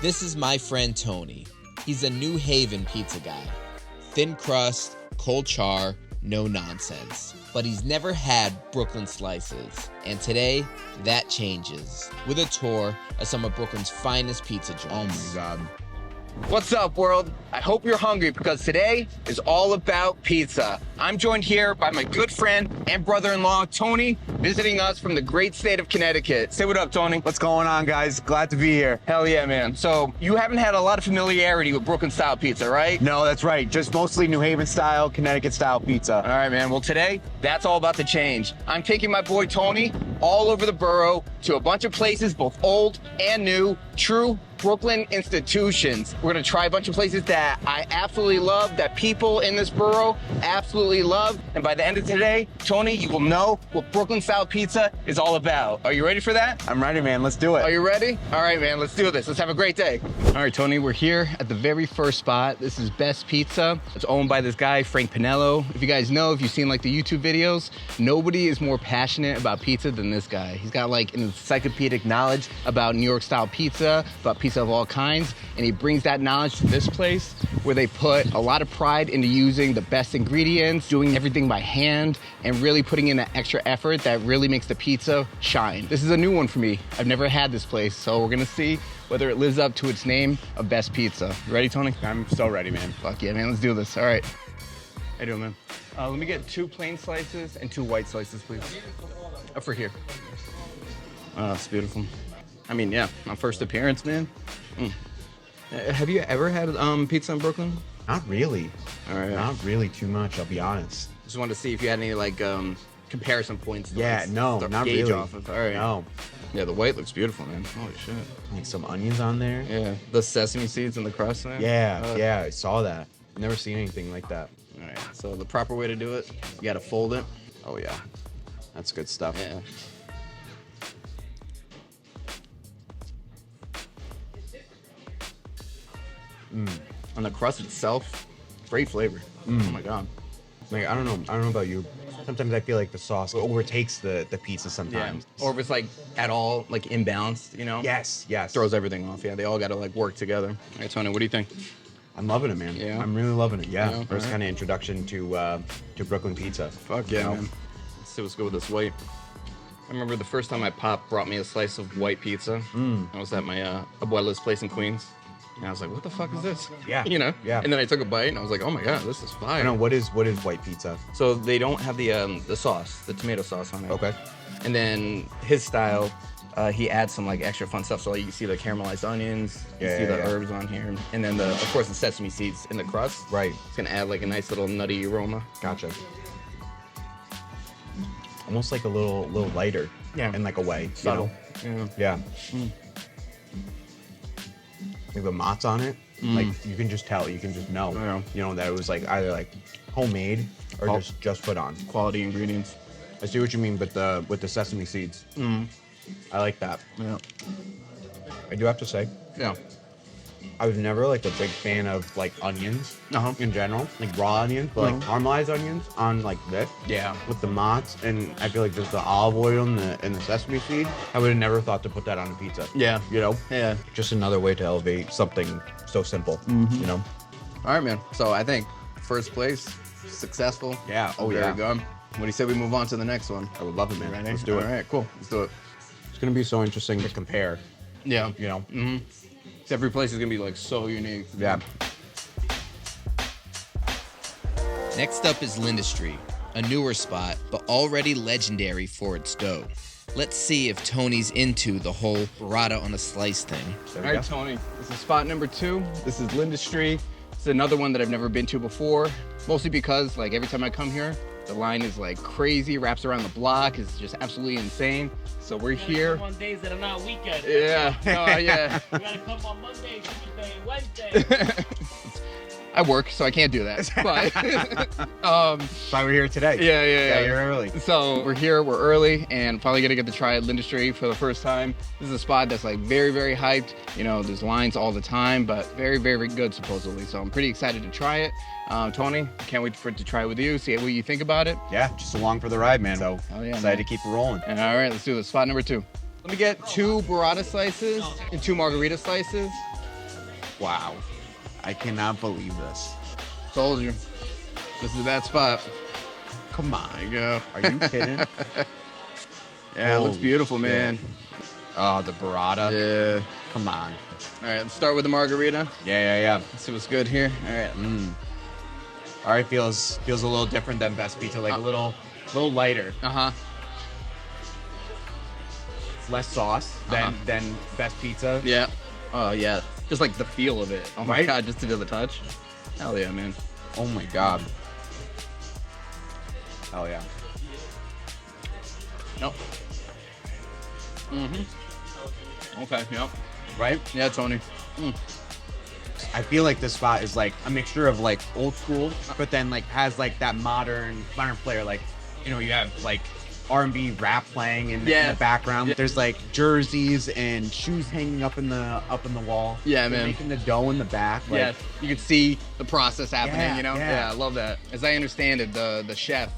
This is my friend Tony. He's a New Haven pizza guy. Thin crust, cold char, no nonsense. But he's never had Brooklyn slices. And today, that changes with a tour of some of Brooklyn's finest pizza joints. Oh my God. What's up, world? I hope you're hungry because today is all about pizza. I'm joined here by my good friend and brother-in-law, Tony, visiting us from the great state of Connecticut. Say what up, Tony. What's going on, guys? Glad to be here. Hell yeah, man. So you haven't had a lot of familiarity with Brooklyn-style pizza, right? No, that's right. Just mostly New Haven style, Connecticut style pizza. All right, man. Well, today, that's all about to change. I'm taking my boy Tony all over the borough to a bunch of places, both old and new, true Brooklyn institutions. We're gonna try a bunch of places that I absolutely love, that people in this borough absolutely love. And by the end of today, Tony, you will know what Brooklyn style pizza is all about. Are you ready for that? I'm ready, man. Let's do it. Are you ready? All right, man, let's do this. Let's have a great day. All right, Tony, we're here at the very first spot. This is Best Pizza. It's owned by this guy, Frank Pinello. If you guys know, if you've seen like the YouTube videos, nobody is more passionate about pizza than this guy. He's got like an encyclopedic knowledge about New York style pizza, about pizza of all kinds, and he brings that knowledge to this place where they put a lot of pride into using the best ingredients, doing everything by hand, and really putting in that extra effort that really makes the pizza shine. This is a new one for me. I've never had this place, so we're gonna see whether it lives up to its name of Best Pizza. You ready, Tony? I'm so ready, man. Fuck yeah, man, let's do this. All right. How you doing, man? Let me get 2 plain slices and 2 white slices, please. For here. Oh, it's beautiful. I mean, yeah, my first appearance, man. Have you ever had pizza in Brooklyn? Not really. All right. Not really too much, I'll be honest. Just wanted to see if you had any like comparison points. Yeah, no, not gauge really. Off of. All right. No. Yeah, the white looks beautiful, man. Holy shit. Like some onions on there. Yeah, the sesame seeds in the crust, man. Yeah, I saw that. Never seen anything like that. All right. So the proper way to do it, you gotta fold it. Oh yeah, that's good stuff. Yeah. On the crust itself, great flavor. Oh my God. Like I don't know about you. Sometimes I feel like the sauce overtakes the pizza sometimes. Yeah. Or if it's like at all like imbalanced, you know? Yes. Throws everything off. Yeah, they all gotta like work together. All right, Tony, what do you think? I'm loving it, man. Yeah? I'm really loving it. Yeah. Yeah, First alright. kind of introduction to Brooklyn pizza. Fuck yeah, man. Let's see what's good with this white. I remember the first time my pop brought me a slice of white pizza. I was at my abuela's place in Queens. And I was like, what the fuck is this? Yeah. You know? Yeah. And then I took a bite and I was like, oh my God, this is fire. I know what is white pizza. So they don't have the sauce, the tomato sauce on it. Okay. And then his style, he adds some like extra fun stuff. So like, you see the caramelized onions, you see the herbs on here, and then of course the sesame seeds in the crust. Right. It's gonna add like a nice little nutty aroma. Gotcha. Almost like a little lighter. Yeah. In like a way. Subtle. You know? Yeah. Like the mott's on it. Like you can just tell. You can just know. Yeah. You know that it was like either like homemade or just put on. Quality ingredients. I see what you mean, but with the sesame seeds. I like that. Yeah. I do have to say, Yeah. I was never like a big fan of like onions in general, like raw onions, but like caramelized onions on like this. Yeah. With the mozz, and I feel like just the olive oil and the sesame seed. I would have never thought to put that on a pizza. Yeah. You know? Yeah. Just another way to elevate something so simple. You know? All right, man. So I think first place, successful. Yeah. Oh, there yeah. we go. What do you say we move on to the next one? I would love it, man. Ready? Let's do it. All right, cool. Let's do it. It's gonna be so interesting to compare. Yeah. You know? Every place is gonna be like so unique. Yeah. Next up is Linda Street, a newer spot, but already legendary for its dough. Let's see if Tony's into the whole burrata on a slice thing. All right, Tony, this is spot number 2. This is Linda Street. It's another one that I've never been to before, mostly because like every time I come here, the line is like crazy, wraps around the block. It's just absolutely insane. So we're here. On days that are not weekends. Yeah, yeah. You gotta come on Monday, Tuesday, Wednesday. I work, so I can't do that. But That's why we're here today. yeah. You're early. So we're here, we're early, and probably gonna get to try Linda Street for the first time. This is a spot that's like very, very hyped. You know, there's lines all the time, but very, very good supposedly. So I'm pretty excited to try it. Tony, can't wait for it to try it with you, see what you think about it. Yeah, just along for the ride, man. So Oh, yeah, excited man. to keep it rolling. And all right, let's do this. Spot number 2. Let me get 2 burrata slices and 2 margarita slices. Wow. I cannot believe this. Told you. This is that spot. Come on. There you go. Are you kidding? Yeah, it looks Holy beautiful, shit. man. Oh, the burrata. Yeah. Come on. All right, let's start with the margarita. Yeah. Let's see what's good here. All right. All right, feels a little different than Best Pizza, like a little lighter. Uh-huh. It's less sauce than Best Pizza. Yeah. Oh, yeah. Just like the feel of it. Oh, my Right? God, just to do the touch. Hell yeah, man. Oh my god. Hell yeah. Nope. Mm-hmm. Okay, yep. Right? Yeah, Tony. I feel like this spot is like a mixture of like old school, but then like has like that modern flair. Like, you know, you have like R&B rap playing in the background. Yeah. There's like jerseys and shoes hanging up in the wall. Yeah, They're man. making the dough in the back. Like, Yeah, you can see the process happening, Yeah, you know? yeah. I love that. As I understand it, the chef,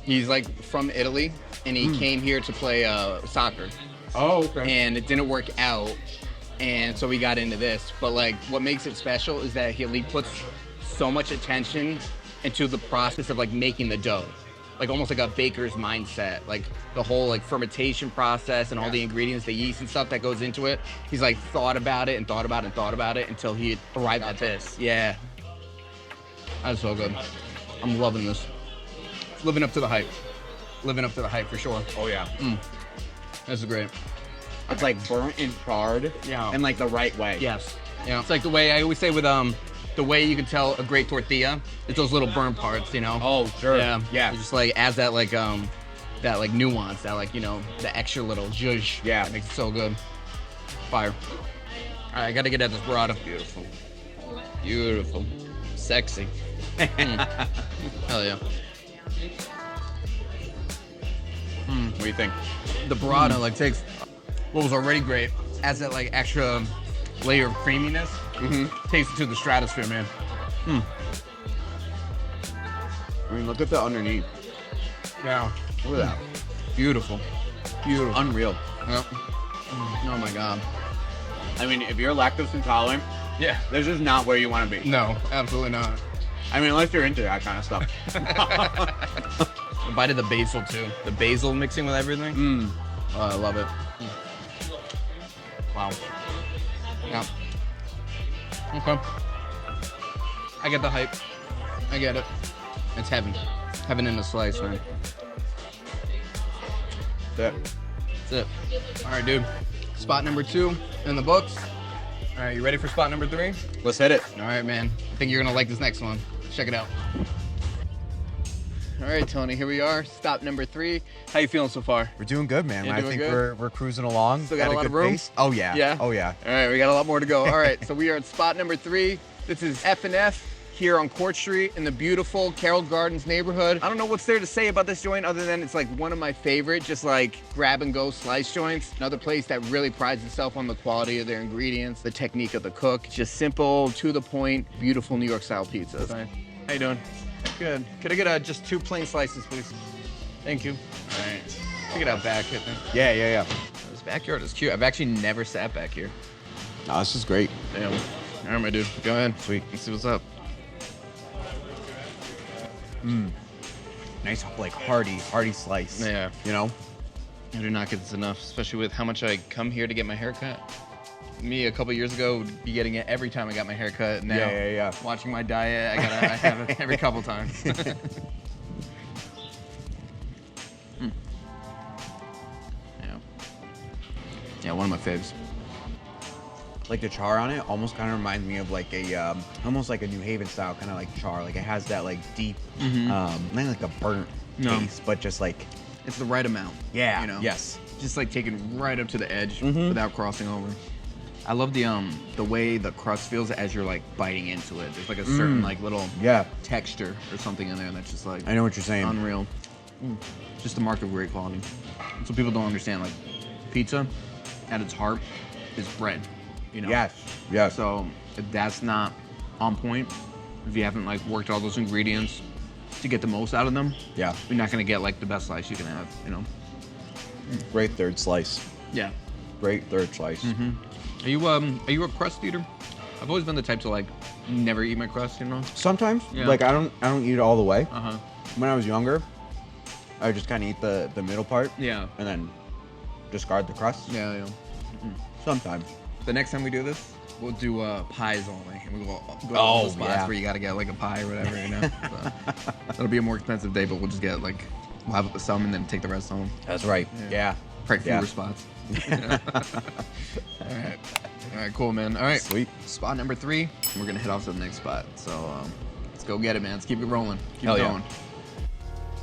he's like from Italy, and he came here to play soccer, Oh, okay. and it didn't work out, and so we got into this. But like, what makes it special is that he puts so much attention into the process of like making the dough. Like almost like a baker's mindset, like the whole like fermentation process and all the ingredients, the yeast and stuff that goes into it. He's like thought about it and thought about it and thought about it until he arrived at this. Yeah, that's so good. I'm loving this. It's living up to the hype. Living up to the hype for sure. Oh yeah. This is great. It's like burnt and charred. Yeah. In like the right way. Yes. Yeah. It's like the way I always say with the way you can tell a great tortilla, it's those little burn parts, you know. Oh sure. Yeah. Yeah. It just like adds that like nuance, that like, you know, the extra little zhuzh. Yeah. It makes it so good. Fire. All right, I gotta get at this burrata. Beautiful. Beautiful. Sexy. Hell yeah. What do you think? The burrata like takes what was already great, adds that like extra layer of creaminess. Takes it to the stratosphere, man. I mean, look at the underneath. Yeah. Look at that. Beautiful. Beautiful. Unreal. Yep. Oh my god. I mean, if you're lactose intolerant, Yeah. this is not where you want to be. No, absolutely not. I mean, unless you're into that kind of stuff. A bite of the basil too. The basil mixing with everything. Oh, I love it. Wow. Yeah. Okay. I get the hype. I get it. It's heaven. Heaven in a slice, man. That- That's it. All right, dude. Spot number 2 in the books. All right, you ready for spot number 3? Let's hit it. All right, man. I think you're gonna like this next one. Check it out. All right, Tony. Here we are. Stop number 3. How you feeling so far? We're doing good, man. You're I doing think good? we're cruising along. Still got a lot good of room? pace. Oh yeah. Yeah? Oh yeah. All right, we got a lot more to go. All right, so we are at spot number 3. This is F&F here on Court Street in the beautiful Carroll Gardens neighborhood. I don't know what's there to say about this joint other than it's like one of my favorite, just like grab and go slice joints. Another place that really prides itself on the quality of their ingredients, the technique of the cook. Just simple, to the point, beautiful New York style pizzas. How you doing? Good. Could I get just 2 plain slices, please? Thank you. All right. Take it out back. Yeah. This backyard is cute. I've actually never sat back here. No, this is great. Damn. All right, my dude. Go ahead. Sweet. Let's see what's up. Nice, like hearty slice. Yeah. You know. I do not get this enough, especially with how much I come here to get my hair cut. Me a couple years ago would be getting it every time I got my hair cut. Now, Yeah. watching my diet, I have it every couple times. Yeah, one of my faves. Like the char on it almost kind of reminds me of like a almost like a New Haven style kind of like char. Like it has that like deep, not like a burnt taste, but just like It's the right amount. yeah, You know? yes, Just like taken right up to the edge without crossing over. I love the way the crust feels as you're like biting into it. There's like a certain like little yeah. texture or something in there that's just like I know what you're saying. unreal. Just the mark of great quality. So people don't understand, like, pizza at its heart is bread, you know? Yes. So if that's not on point, if you haven't like worked all those ingredients to get the most out of them, Yeah. you're not gonna get like the best slice you can have, you know? Great third slice. Yeah. Great third slice. Are you a crust eater? I've always been the type to like never eat my crust, you know? Sometimes, Yeah. like I don't eat it all the way. Uh-huh. When I was younger, I would just kind of eat the middle part. Yeah. And then discard the crust. Yeah. Sometimes. The next time we do this, we'll do pies only. And we'll go to Oh, all the spots yeah. where you gotta get like a pie or whatever, you know? So, that'll be a more expensive day, but we'll just get like, we'll have some and then take the rest home. That's right. Yeah. Probably fewer Yeah. spots. All right, cool, man. All right. Sweet. Spot number 3, we're gonna head off to the next spot. So let's go get it, man. Let's keep it rolling. Keep Hell it yeah. going.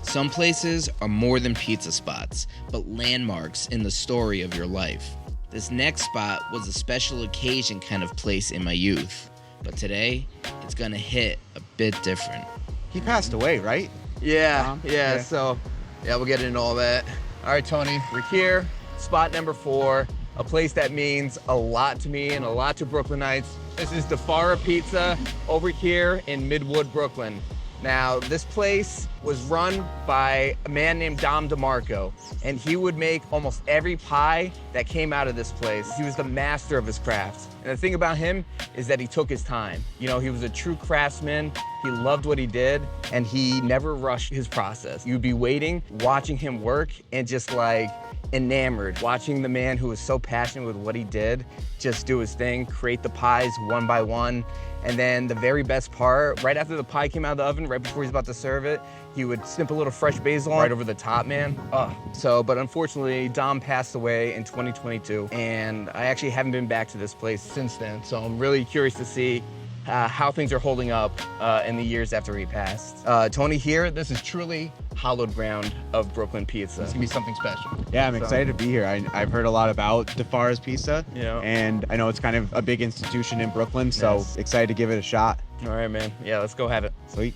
Some places are more than pizza spots, but landmarks in the story of your life. This next spot was a special occasion kind of place in my youth, but today it's gonna hit a bit different. He passed away, right? Yeah, Yeah. so we'll get into all that. All right, Tony, we're here. Spot number 4, a place that means a lot to me and a lot to Brooklynites. This is the Fara Pizza over here in Midwood, Brooklyn. Now, this place was run by a man named Dom DeMarco, and he would make almost every pie that came out of this place. He was the master of his craft. And the thing about him is that he took his time. You know, he was a true craftsman. He loved what he did, and he never rushed his process. You'd be waiting, watching him work, and just like enamored, watching the man who was so passionate with what he did just do his thing, create the pies one by one. And then the very best part, right after the pie came out of the oven, right before he's about to serve it, he would snip a little fresh basil right over the top, man. But unfortunately, Dom passed away in 2022, and I actually haven't been back to this place since then. So I'm really curious to see how things are holding up in the years after he passed. Tony here, this is truly hallowed ground of Brooklyn pizza. It's gonna be something special. Yeah, I'm excited to be here. I've heard a lot about DeFara's Pizza, Yeah. and I know it's kind of a big institution in Brooklyn, so Yes. excited to give it a shot. All right, man. Yeah, let's go have it. Sweet.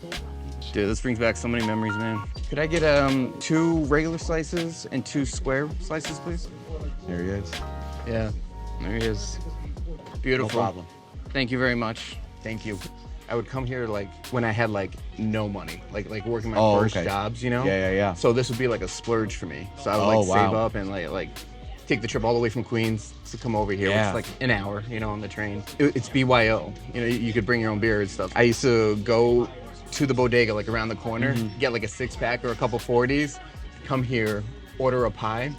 Dude, this brings back so many memories, man. Could I get 2 regular slices and 2 square slices, please? There he is. Yeah, there he is. No Beautiful. problem. Thank you very much. Thank you. I would come here like when I had like no money, like working my first okay. jobs, you know? Yeah. So this would be like a splurge for me. So I would Oh, like wow. save up and like take the trip all the way from Queens to come over here, Yeah. which is like an hour, you know, on the train. It's BYO. You know, you could bring your own beer and stuff. I used to go to the bodega like around the corner, get like a 6-pack or a couple 40s, come here, order a pie,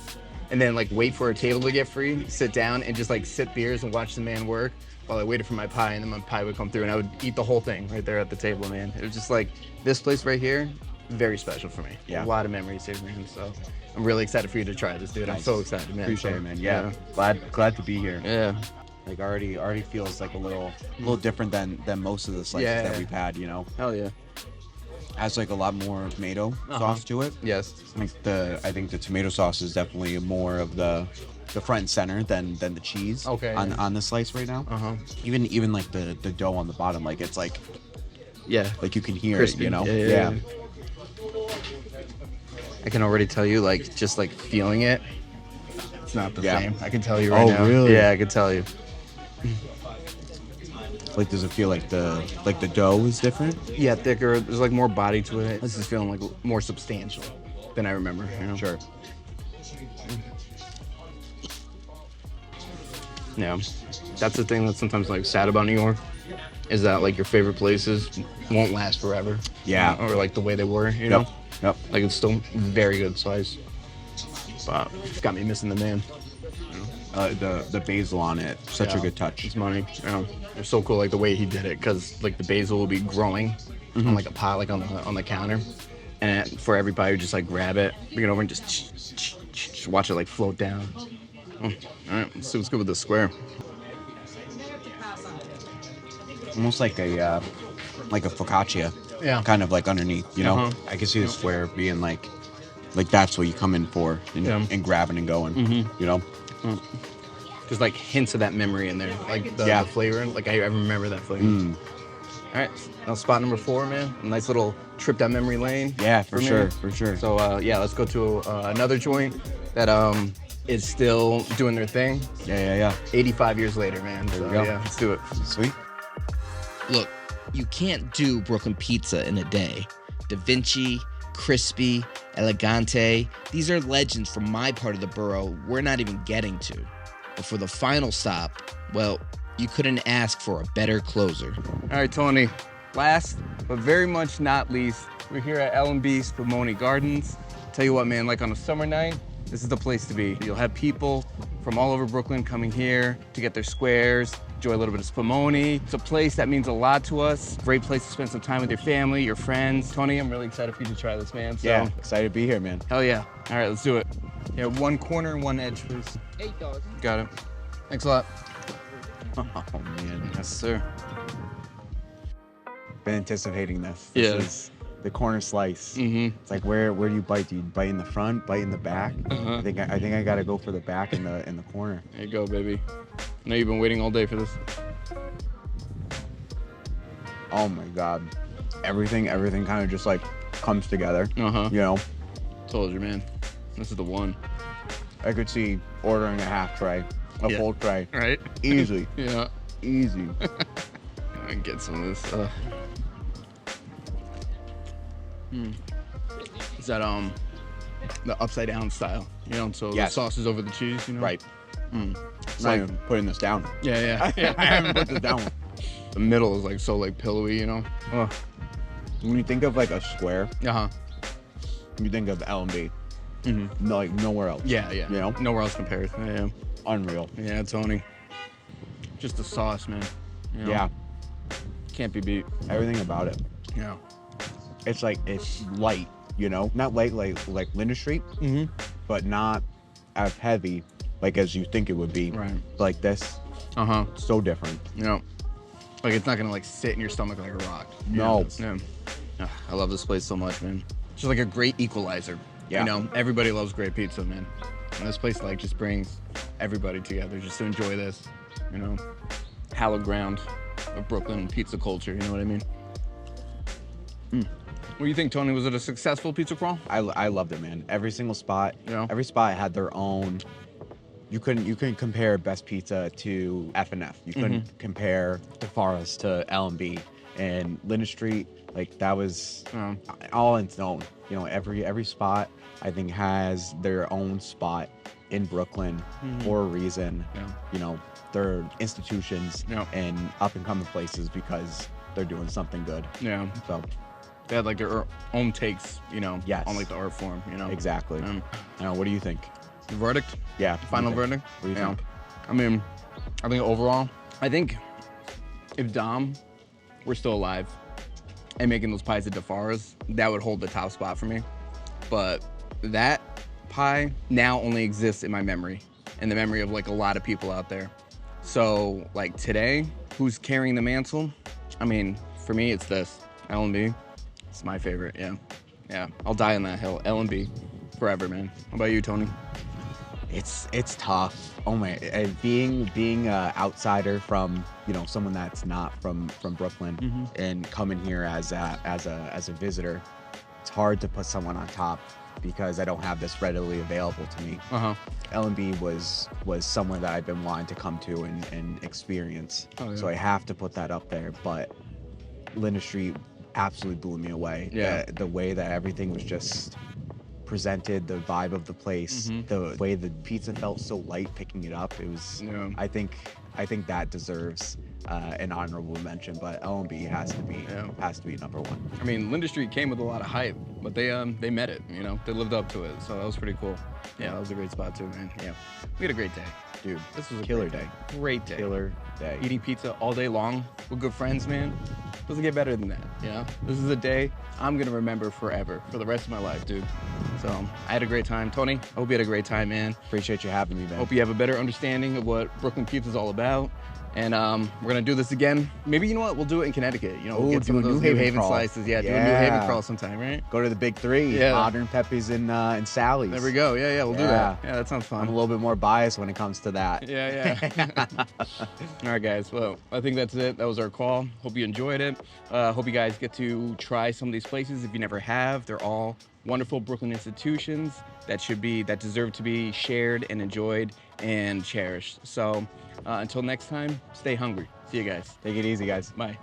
and then like wait for a table to get free, sit down and just like sip beers and watch the man work while I waited for my pie, and then my pie would come through and I would eat the whole thing right there at the table, man. It was just like, this place right here, very special for me. Yeah. A lot of memories here, man. So I'm really excited for you to try this, dude. I'm Nice. so excited, man. Appreciate So, it, man. Yeah. Glad to be here. Yeah. Like already feels like a little different than most of the slices Yeah. that we've had, you know. Hell yeah. Has like a lot more tomato sauce to it. Yes. Like I think the tomato sauce is definitely more of the front and center than the cheese Okay. on the slice right now. Even like the dough on the bottom, like it's like Yeah. you can hear Crispy. it, you know. Yeah. I can already tell you, like, just like feeling it, it's not the Yeah. same. I can tell you right Oh, now. really? Yeah, I can tell you. Like does it feel like the dough is different? Yeah, thicker. There's like more body to it. This is feeling like more substantial than I remember. You know? Sure. Yeah, that's the thing that's sometimes like sad about New York, is that like your favorite places won't last forever. Yeah. Or like the way they were, you know? Yep. Like it's still very good slice. But it's got me missing the man. The basil on it, such a Yeah. good touch. It's money. Yeah. It's so cool like the way he did it, because like the basil will be growing on like a pot, like on the counter. And for every pie, you just like grab it, bring it over and just watch it like float down. All right, let's see what's good with the square. Almost like a focaccia. Yeah. Kind of like underneath, you know. Uh-huh. I can see the square being like that's what you come in for and, Yeah. and grabbing and going. You know. There's like hints of that memory in there, like the flavor. Like I remember that flavor. All right, now spot number 4, man. A nice little trip down memory lane. Yeah, for me. sure. So yeah, let's go to another joint that is still doing their thing. Yeah. 85 years later, man. There So we go. yeah, let's do it. Sweet. Look, you can't do Brooklyn pizza in a day. Da Vinci, Crispy, Elegante, these are legends from my part of the borough we're not even getting to. But for the final stop, well, You couldn't ask for a better closer. All right, Tony. Last, but very much not least, we're here at L&B Spumoni Gardens. Tell you what, man, like on a summer night, this is the place to be. You'll have people from all over Brooklyn coming here to get their squares, enjoy a little bit of Spumoni. It's a place that means a lot to us. Great place to spend some time with your family, your friends. Tony, I'm really excited for you to try this, man. So, Yeah, excited to be here, man. hell yeah. All right, let's do it. Yeah, one corner and one edge, please. $8. Got it. Thanks a lot. Oh, man. Yes, sir. Been anticipating this. Yeah. This is the corner slice. Mm-hmm. It's like where do you bite? Do you bite in the front? Bite in the back? Uh-huh. I think I gotta go for the back in the corner. There you go, baby. I know you've been waiting all day for this. Oh my God, everything kind of just like comes together. Uh-huh. You know, Told you, man. This is the one. I could see ordering a half tray, a Yeah. full tray, Right? easily, Yeah. easy. I can get some of this. Is that the upside down style? You know, so Yes. the sauce is over the cheese. You know, Right. Mm. It's not even putting this down. Yeah, yeah. I haven't put this down. The middle is like so like pillowy. You know. Oh. When you think of like a square, Uh huh. you think of L&B. Mm-hmm. No, like nowhere else. Yeah, yeah. You know? Nowhere else compares. Yeah, Unreal. yeah, Tony. Just the sauce, man. You know? Yeah. Can't be beat. Everything about it. Yeah. It's like it's light. You know, not light like Linda Street, Mm-hmm. but not as heavy like as you think it would be. Right. Like this, Uh huh. so different. You know, like it's not gonna like sit in your stomach like a rock. No. Yeah. Ugh, I love this place so much, man. It's just like a great equalizer. Yeah. You know, everybody loves great pizza, man. And this place like just brings everybody together just to enjoy this. You know, hallowed ground of Brooklyn pizza culture. You know what I mean? What do you think, Tony? Was it a successful pizza crawl? I loved it, man. Every single spot. Yeah. Every spot had their own. You couldn't compare Best Pizza to F&F. You couldn't compare the Fara's to L&B and Linda Street. Like that was all in its own. You know, every spot I think has their own spot in Brooklyn for a reason. Yeah. You know, they're institutions Yeah. and up and coming places because they're doing something good. Yeah. So They had like their own takes, you know, Yes. on like the art form, you know. exactly. Now, what do you think? The verdict? Yeah. Final what do you think? verdict? What do you Yeah. think? I mean, I think overall, I think if Dom were still alive and making those pies at DeFara's, that would hold the top spot for me. But that pie now only exists in my memory, in the memory of like a lot of people out there. So like today, who's carrying the mantle? I mean, for me, it's this, L&B. It's my favorite, yeah. Yeah, I'll die on that hill, L&B, forever, man. How about you, Tony? It's tough. Oh my, being a outsider from, you know, someone that's not from Brooklyn and coming here as a visitor, it's hard to put someone on top because I don't have this readily available to me. Uh-huh. L&B was somewhere that I've been wanting to come to and experience. Oh, yeah. So I have to put that up there. But Linda Street absolutely blew me away. Yeah. The way that everything was just presented, the vibe of the place, the way the pizza felt so light picking it up. It was. Yeah. I think that deserves an honorable mention. But L&B has to be number one. I mean, Linda Street came with a lot of hype, but they met it, you know? They lived up to it, so that was pretty cool. Yeah, that was a great spot too, man. Yeah, we had a great day. Dude, This was a killer great day. Great day. Killer day. Eating pizza all day long with good friends, man. Doesn't get better than that, you know? This is a day I'm gonna remember forever, for the rest of my life, dude. So, I had a great time. Tony, I hope you had a great time, man. Appreciate you having me, man. Hope you have a better understanding of what Brooklyn pizza is all about. And we're gonna do this again. Maybe, you know what, we'll do it in Connecticut. You know, we'll Ooh, get some of do a those New New Haven Haven crawl. slices. Yeah, do a New Yeah. Haven crawl sometime, right? Go to the big three. Yeah. Modern Pepe's and Sally's. There we go. Yeah, we'll do that. Yeah, that sounds I'm a fun. little bit more biased when it comes to that. Yeah. All right, guys. Well, I think that's it. That was our call. Hope you enjoyed it. Hope you guys get to try some of these places if you never have. They're all wonderful Brooklyn institutions that deserve to be shared and enjoyed and cherished. So until next time, stay hungry. See you guys. Take it easy, guys. Bye.